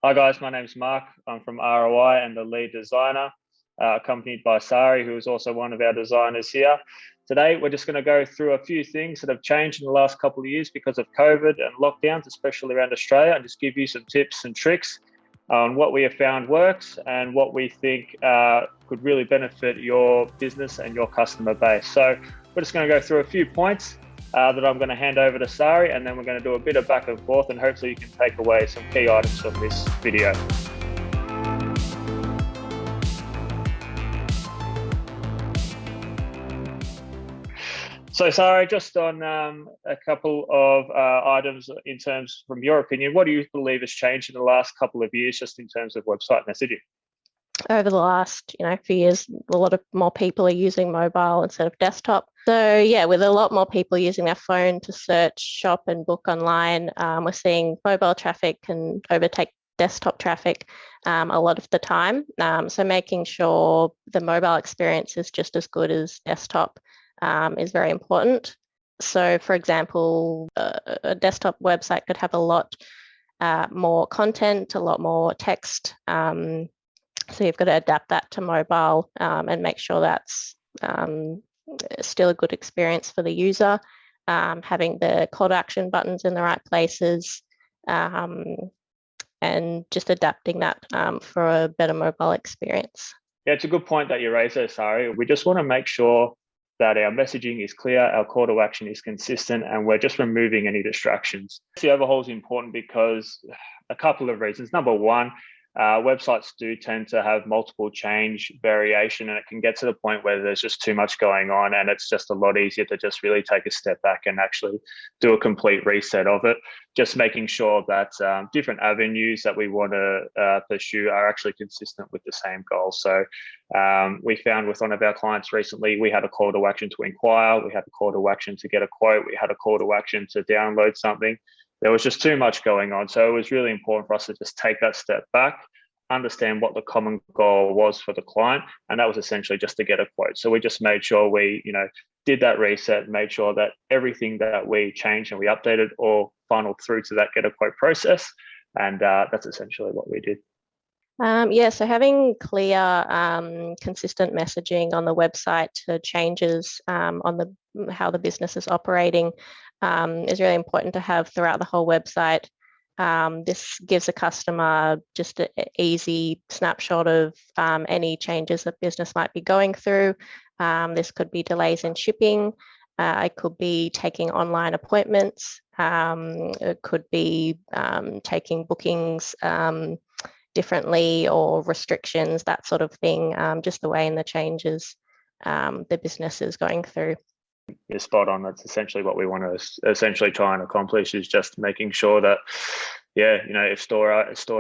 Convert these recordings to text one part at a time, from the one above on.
Hi guys, my name's Mark. I'm from ROI and the lead designer, accompanied by Sari, who is also one of our designers here. Today, we're just going to go through a few things that have changed in the last couple of years because of COVID and lockdowns, especially around Australia, and just give you some tips and tricks on what we have found works and what we think could really benefit your business and your customer base. So we're just going to go through a few points that I'm going to hand over to Sari, and then we're going to do a bit of back and forth, and hopefully you can take away some key items from this video. So Sari, just on a couple of items in terms from your opinion, what do you believe has changed in the last couple of years just in terms of website messaging? Over the last few years, a lot of more people are using mobile instead of desktop. So yeah, with a lot more people using their phone to search, shop and book online, we're seeing mobile traffic can overtake desktop traffic a lot of the time. So making sure the mobile experience is just as good as desktop is very important. So for example, a desktop website could have a lot more content, a lot more text. So you've got to adapt that to mobile and make sure that's still a good experience for the user. Having the call to action buttons in the right places and just adapting that for a better mobile experience. Yeah, it's a good point that you raised there, Sari. We just want to make sure that our messaging is clear, our call to action is consistent, and we're just removing any distractions. The overhaul is important because a couple of reasons. Number one, websites do tend to have multiple change variation, and it can get to the point where there's just too much going on, and it's just a lot easier to just really take a step back and actually do a complete reset of it. Just making sure that different avenues that we want to pursue are actually consistent with the same goal. So we found with one of our clients recently, we had a call to action to inquire, we had a call to action to get a quote, we had a call to action to download something. There was just too much going on. So it was really important for us to just take that step back, understand what the common goal was for the client. And that was essentially just to get a quote. So we just made sure we, did that reset, made sure that everything that we changed and we updated all funneled through to that get a quote process. And that's essentially what we did. So having clear, consistent messaging on the website to changes on how the business is operating is really important to have throughout the whole website. This gives a customer just an easy snapshot of any changes that business might be going through. This could be delays in shipping. It could be taking online appointments. It could be taking bookings differently or restrictions, that sort of thing, just the way in the changes the business is going through. You're spot on. That's essentially what we want to essentially try and accomplish, is just making sure that, if store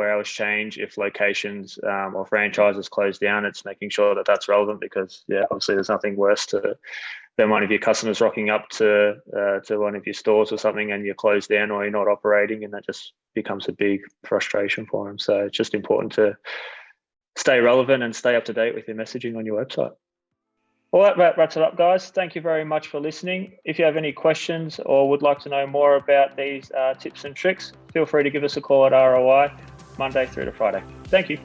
hours change, if locations or franchises close down, it's making sure that that's relevant, because obviously there's nothing worse than one of your customers rocking up to one of your stores or something and you're closed down or you're not operating, and that just becomes a big frustration for them. So it's just important to stay relevant and stay up to date with your messaging on your website. Well, that wraps it up, guys. Thank you very much for listening. If you have any questions or would like to know more about these tips and tricks, feel free to give us a call at ROI Monday through to Friday. Thank you.